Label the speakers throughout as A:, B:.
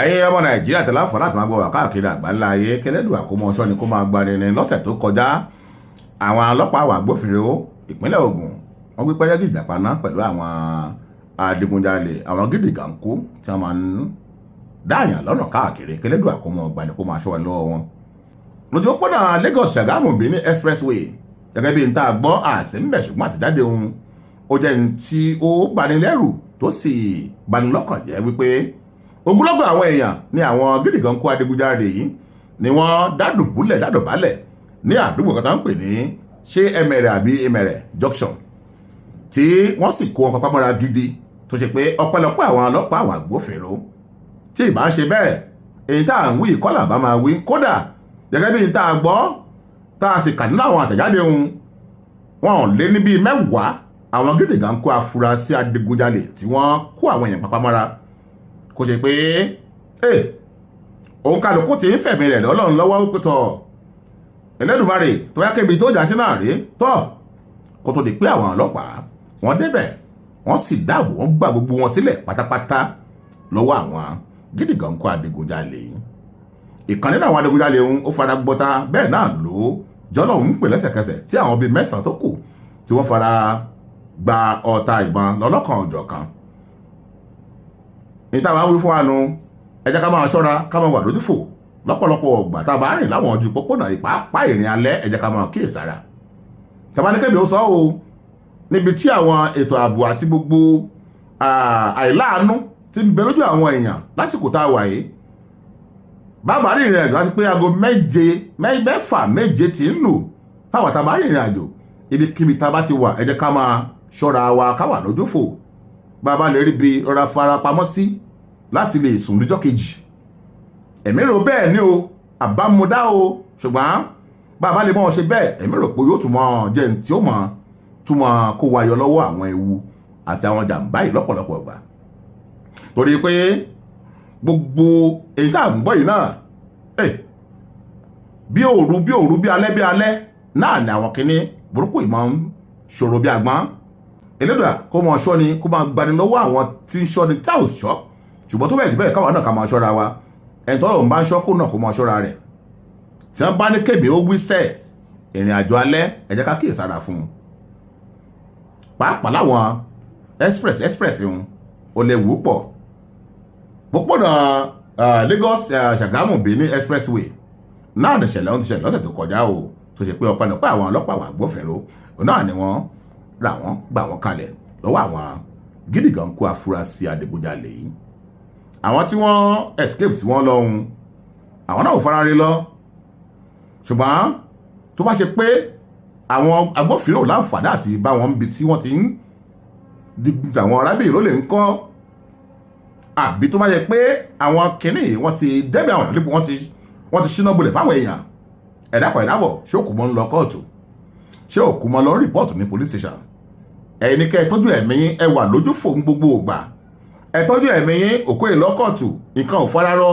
A: ẹ̀yin ọmọ nàìjíríà tẹ̀lé àǹfààní láti máa gbọ́ wà káàkiri àgbáńlá ayé kẹlẹ́dùn àkómọ ọṣọ́ ni kó máa gbani ní lọ́sẹ̀ tó kọjá àwọn ọlọ́pàá wà agbófinró ìpínlẹ̀ Ògùn wọ́n gbé pẹ́rẹ́gì ìjàpaná pẹ̀lú àwọn adigunjalè àwọn gidi gàǹkú tí wọ́n máa ń dáàyàn lọ́nà káàkiri kẹlẹ́dùn àkómọ gbani kó máa ṣọ́ wọn lọ́wọ́ wọn. lójú pọ́nà Lagos Ṣàgámù Benin expressway gẹ́gẹ́ bí n tá a gbọ́ àṣẹ ń bẹ̀ ṣùgbọ́n àtijáde ohun ó jẹ́ ní tí ó banilẹ́rù tó sì banilọ́kàn jẹ́ wípé ogunlọ́gọ̀ àwọn èèyàn ní àwọn gídìgan kó adigunjalè yìí ni wọ́n dádùbálẹ̀ ní àdúgbò kan tó ń pè ní ṣé Ẹmẹ̀rẹ̀ àbí Ẹmẹ̀rẹ̀ junction tí wọ́n sì kó wọn papá mọ́ra gidi tó ṣe pé ọ̀pọ̀lọpọ̀ àwọn ọlọ́pàá àwọn agbófinró tí ìbá ń ṣe bẹ́ẹ̀ èyí tá à ń wí kọ́là bá máa wí kódà gẹ́gẹ́ bí n tá a gbọ́ tá a sì kà nínú àwọn àtẹ̀jáde ohun wọn ò lé ní bíi mẹ́wàá àwọn gídìgan kó afurasí adigunjalè tí wọ́n kó àwọn èèyàn papá mọ́ra kò ṣe pé òun kálukú ti ń fẹ̀mí rẹ̀ lọ́lọ́run lọ́wọ́ pẹ̀tọ̀ Ẹlẹ́dùmarè tó yá kébi tó jà sí náà rí tọ́ kó tó di pé àwọn ọlọ́pàá wọ́n débẹ̀ wọ́n sì dáàbò wọ́n gbà gbogbo wọn sílẹ̀ pátápátá lọ́wọ́ àwọn gídìgan kó adigunjalè ìkan nínú àwọn adigunjalè ó fara gbọ́ta bẹ́ẹ̀ náà ló jọ́lọ́ ń pè lẹ́sẹ̀kẹsẹ̀ tí àwọn bíi 9 tó kù tí wọ́n fara gba ọta ìbọn lọ́lọ́kan ọ̀jọ̀kan ní táwa wí fún wa nu ẹ jẹ́ ká máa ṣọ́ra ká máa wà lójúfò lọ́pọ̀lọpọ̀ ọgbà tá a bá rìn láwọn ojú pópónà ìpápá ìrìn alẹ́ ẹ jẹ́ ká máa kíyèsára tàbánikẹ́bí ó sọ ọ́ níbi tí àwọn ètò ààbò àti gbogbo àìláàánú ti ń bẹ lójú àwọn èèyàn lásìkò tá a wà yìí bàbá rìnrìn àjò láti pé aago méje ti ń lù táwọn tá a bá rìnrìn àjò ibikíbi tá a bá ti wà ẹ jẹ́ ká máa ṣọ́ra wa ká wà lójúfò bàbá lè rí bí rọra fara pamọ́ sí láti lè sùn lọ́jọ́ kejì ẹ̀mí rò bẹ́ẹ̀ ni o àbámúdá o ṣùgbọ́n bàbá lè mọ́ ọ ṣe bẹ́ẹ̀ ẹ̀mí rò pé yóò tún mọ́ jẹ́ ní tí ó mọ́ tún mọ́ kó wáyọ lọ́wọ́ àwọn ewu àti àwọn jàǹbá yìí lọ́pọ̀lọpọ̀ ìgbà torí pé gbogbo èyí tá à ń gbọ́ yìí náà bí òru bí alẹ́ náà ni àwọn kinní burúkú yìí máa ń ṣòro bí agbọ́n Elédùà kó mọ ṣọ́ ni kó máa gbani lọ́wọ́ àwọn tí ń ṣọ́ ni tá ò ṣọ́ ṣùgbọ́n tó bẹ́ẹ̀ jù bẹ́ẹ̀ káwọn náà ká máa ṣọ́ra wa ẹni tọ́lọ̀ ń bá ń ṣọ́ kó náà kó máa ṣọ́ra rẹ̀ tí wọ́n bá ní kébé ó wí sẹ́ẹ̀ ìrìn àjò alẹ́ ẹ jẹ́ ká kíyèsára fún un pàápàá láwọn express ń ó lè wú pọ̀ pópónà Lagos Ṣàgámù Benin expressway náà ní ìṣẹ̀lẹ̀ ohun ti ṣẹlẹ̀ lọ́sẹ̀ tó kọjá o tó ṣe pé ọ̀pọ̀lọpọ̀ àwọn ọlọ́pàá àwọn agbófinró náà ni wọ́n ra wọn gbà wọn kalẹ̀ lọ́wọ́ àwọn gídìgan kó afurasí adigunjalè yìí àwọn tí wọ́n escape tí wọ́n lọ́hun àwọn náà ò fara rí lọ ṣùgbọ́n tó bá ṣe pé àwọn agbófinró láǹfààní àti bá wọn bí tí wọ́n ti ń dìgbà àwọn arábìnrin ló lè ń kọ́ àbí tó bá ṣe pé àwọn kìnnì wọ́n ti dẹ́bẹ̀ àwọn ìlú wọ́n ti ṣínà bolẹ̀ fáwọn èèyàn ẹ̀dàbọ̀ ṣé òkú mọ́ ń lọ kóòtù ṣé òkú mọ́ lọ rìpọ́ọ̀tù ní police station ẹ̀yin ní kẹ́ ẹ tọ́jú ẹ̀mí yín ẹ wà lójú fò gbogbo ògbà ẹ tọ́jú ẹ̀mí yín òkú ìlọ́kọ̀tù nǹkan ò fararọ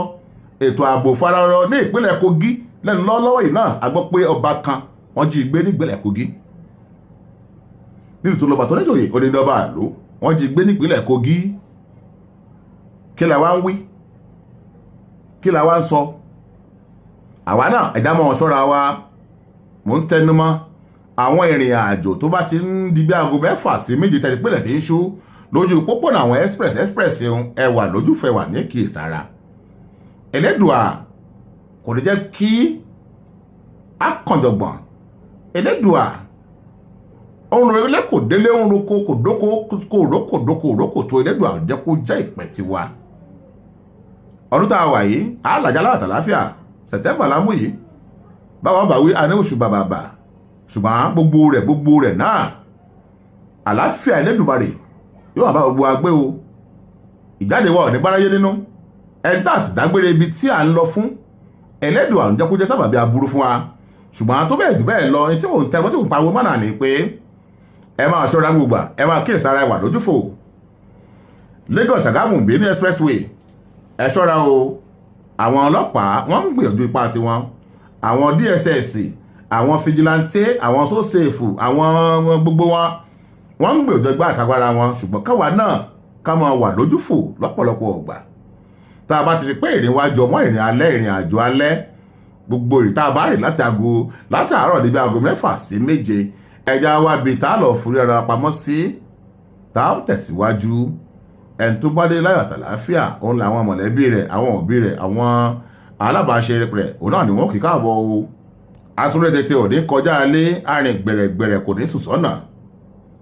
A: ètò ààbò fararọ ní ìpínlẹ̀ Kogi lẹ́nu lọ́wọ́ yìí náà a gbọ́ pé ọba kan wọ́n jí gbé nípínlẹ̀ Kogi nínú tó lọ́ba tó níjòyè onídọ́ba àlú wọ́n jí gbé nípínlẹ̀ Kogi kí la wá ń wí kí la wá ń sọ àwa náà ẹ̀dá mọ́ ṣọ́ra wa mò ń tẹnu mọ́ àwọn ìrìn àjò tó bá ti ń di bí aago 6 sí 7 tẹ̀lé pínlẹ̀ tí ń ṣú lójú pópónà àwọn express ẹwà lójúfẹ́ wà ní kíyèsára Ẹlẹ́dùà kò lè jẹ́ kí akànjọ̀gbọ̀n Ẹlẹ́dùà ohun rẹ̀ kò délé ohun roko kò dókò tó Ẹlẹ́dùà jẹ́ kó jẹ́ ìpẹ́ tiwa ọdún tá a wà yìí àlàjá láàtàláfíà September lámú yìí báwọn bá wí àní oṣù bàbàbà ṣùgbọ́n gbogbo rẹ̀ náà àlàáfíà Ẹlẹ́dùmarè yóò wà bá gbogbo agbé o ìjáde wa ò ní gbáráyé nínú ẹ̀ńtàs dágbére ibi tí à ń lọ fún Ẹlẹ́dùà ń jẹ́ kó jẹ́ sábàbí aburú fún wa ṣùgbọ́n tó bẹ́ẹ̀ jù bẹ́ẹ̀ lọ tí mò ń tẹ́ wọ́n tí mò ń pariwo mọ́nà ni pé ẹ máa ṣọ́ra gbogbo ẹ máa kíyèsára ẹwà lójúfò Lagos Ṣàgámù Benin expressway ẹ ṣọ́ra o àwọn ọlọ́pàá wọ́n ń gbìyànjú ipá tiwọn àwọn DSS àwọn fìjìláńtẹ́ àwọn sósèfù àwọn gbogbo wọ́n ń gbìyànjú ẹgbẹ́ àtagbára wọn ṣùgbọ́n káwa náà ká máa wà lójúfò lọ́pọ̀lọpọ̀ ọgbà tá a bá ti rí pé ìrìn wa jọ mọ́ ìrìn alẹ́ ìrìn àjò alẹ́ gbogbo ìrìn tá a bá rìn látàárọ̀ níbi aago 6 sí 7 ẹja wa bíi tá a lọ fúri ara pamọ́ sí tá a tẹ̀síwájú ẹni tó bá dé láyọ̀ àtàlàáfíà òun làwọn mọ̀lẹ́bí rẹ̀ àwọn òbí rẹ̀ àwọn alábàáṣe rẹ̀ òun náà ni wọ́n kì í káàbọ̀ o asúré tètè òní kọjá alé arìn gbẹ̀rẹ̀gbẹ̀rẹ̀ kò ní sùn sọ́nà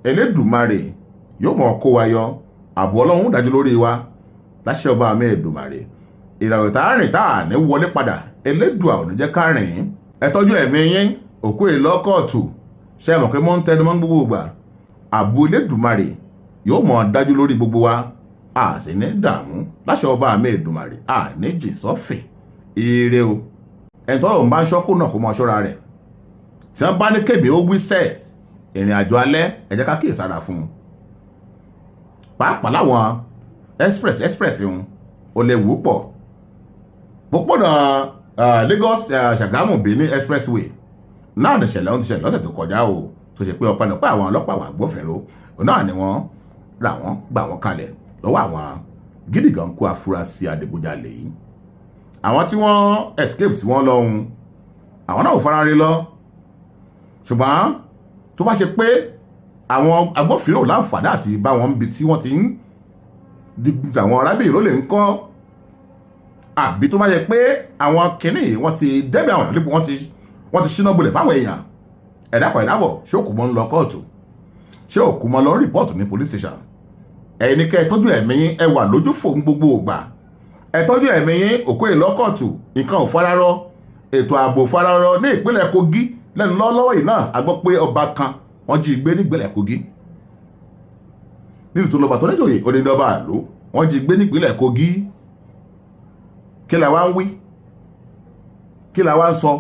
A: Elédùmarè yóò mọ̀ kó wa yọ ààbò Ọlọ́run dájú lórí wa láṣẹ ọba àmì Èdùmarè ìràwọ̀ tá a rìn tá a ní wọlé padà Elédùà ò ní jẹ́ ká rìn ẹ tọ́jú ẹ̀mí yín òkú ìlọ́kọ̀ọ̀tù ṣe mọ̀ pé mọ́ ń tẹnu mọ́ gbogbo ìgbà ààbò Elédùmarè yóò mọ̀ dájú lórí gbogbo wa a sì ní dààmú láṣẹ ọba àmì Èdùmarè a ní jìn sọ́fìn ire o ẹni tọ́rọ̀ ń bá ń ṣọ́kù náà kó mọ ṣọ́ra rẹ̀ tí wọ́n bá ní kébé ó wíṣẹ́ ìrìn àjò alẹ́ ẹ jẹ́ ká kíyèsára fún un pàápàá láwọn express ń ó lè wú pọ̀ pópónà Lagos Ṣàgámù Benin expressway náà ní ìṣẹ̀lẹ̀ ohun ti ṣẹlẹ̀ lọ́sẹ̀ tó kọjá o tó ṣe pé ọpẹ́ nípa àwọn ọlọ́pàá àwọn agbófinró náà ni wọ́n rà wọ́n gbà wọ́n kalẹ̀ lọ́wọ́ àwọn gidi gan kó afurasí adigunjalè yìí àwọn tí wọ́n escape tí wọ́n lọ́hun àwọn náà ò fara rí lọ ṣùgbọ́n tó bá ṣe pé àwọn agbófinró láǹfààní àti bá wọn bí tí wọ́n ti ń dìgbà àwọn arábìnrin ló lè ń kọ́ àbí tó bá ṣe pé àwọn kìnnì wọ́n ti dẹ́bẹ̀ àwọn ìlú wọ́n ti ṣínà bolẹ̀ fáwọn èèyàn ẹ̀dàpọ̀ ìdábọ̀ ṣé òkú mọ́ ń lọ kóòtù ṣé òkú mọ́ lọ rìpọ́ọ̀tù ní police station ẹ̀yin ní kẹ́ ẹ tọ́jú ẹ̀mí yín ẹ wà lójú fò ń gbogbo ògbà ẹ tọ́jú ẹ̀mí yín òkú ìlọ́kọ̀tù nǹkan ò fararọ ètò ààbò fararọ ní ìpínlẹ̀ Kogi lẹ́nu lọ́wọ́ yìí náà a gbọ́ pé ọba kan wọ́n jí gbé nípínlẹ̀ Kogi nínú tó lọ́ba tó níjòyè onídọ́ba àlò wọ́n jí gbé nípínlẹ̀ Kogi kí la wá ń wí kí la wá ń sọ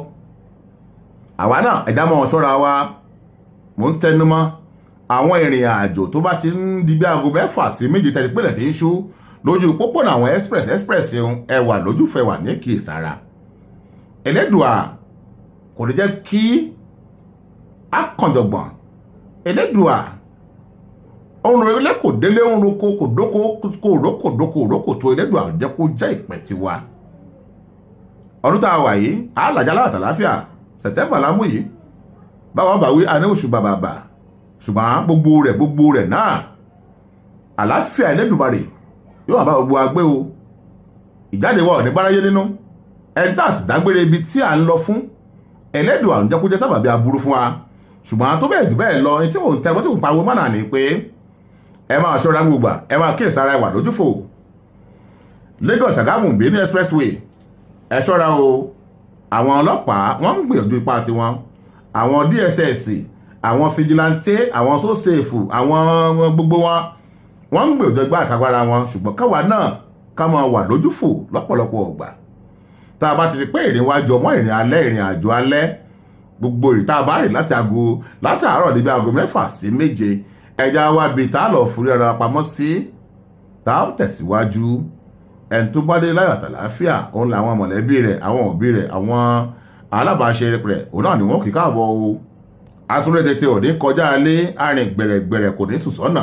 A: àwa náà ẹ̀dá mọ́ ṣọ́ra wa mò ń tẹnu mọ́ àwọn ìrìn àjò tó bá ti ń di bí aago 6 sí 7 tẹ̀lé pínlẹ̀ tí ń ṣú lójú pópónà àwọn express ẹwà lójúfẹ́ wà ní kíyèsára Elédùà kò ní jẹ́ kí akànjọ̀gbọ̀n Elédùà ohun ilé kò délé ohun roko kò dóko tó Elédùà jẹ́ kó jẹ́ ìpẹ́ tiwa ọdún tá a wà yìí àlàjá látàláfíà September lámú yìí báwọn bá wí a ní oṣù bàbàbà ṣùgbọ́n gbogbo rẹ̀ náà àlàáfíà Elédùmarè yóò bá gbogbo agbé o ìjáde wa ò ní gbáráyé nínú ẹni tá a sì dágbére ibi tí a ń lọ fún Elédùà ń jẹ́ kó jẹ́ sábàbí aburú fún wa ṣùgbọ́n tó bẹ́ẹ̀ jù bẹ́ẹ̀ lọ tí mò ń tẹ́wọ́ tí mò ń pariwo mọ́nà ni pé ẹ máa ṣọ́ra gbogbo ẹ máa kíyèsára ẹ wà lójúfò Lagos Ṣàgámù Benin expressway ẹ ṣọ́ra o àwọn ọlọ́pàá wọ́n ń gbìyànjú ipá tiwọn àwọn DSS àwọn fijilantè àwọn sósèfù àwọn gbogbo wọ́n ń gbìyànjú ẹgbẹ́ àtagbára wọn ṣùgbọ́n káwa náà ká máa wà lójúfò lọ́pọ̀lọpọ̀ ọgbà tá a bá ti rí pé ìrìn wa jọ mọ́ ìrìn alẹ́ ìrìn àjò alẹ́ gbogbo ìrìn tá a bá rìn látàárọ̀ níbi aago 6 sí 7 ẹja wa bíi tá a lọ fúri ara pamọ́ sí tá a tẹ̀síwájú ẹni tó bá dé láyọ̀ àtàlàáfíà òun làwọn mọ̀lẹ́bí rẹ̀ àwọn òbí rẹ̀ àwọn alábàáṣe rẹ̀ òun náà ni wọ́n kì í káàbọ̀ o asúré tètè òní kọjá alé arìn gbẹ̀rẹ̀gbẹ̀rẹ̀ kò ní sùn sọ́nà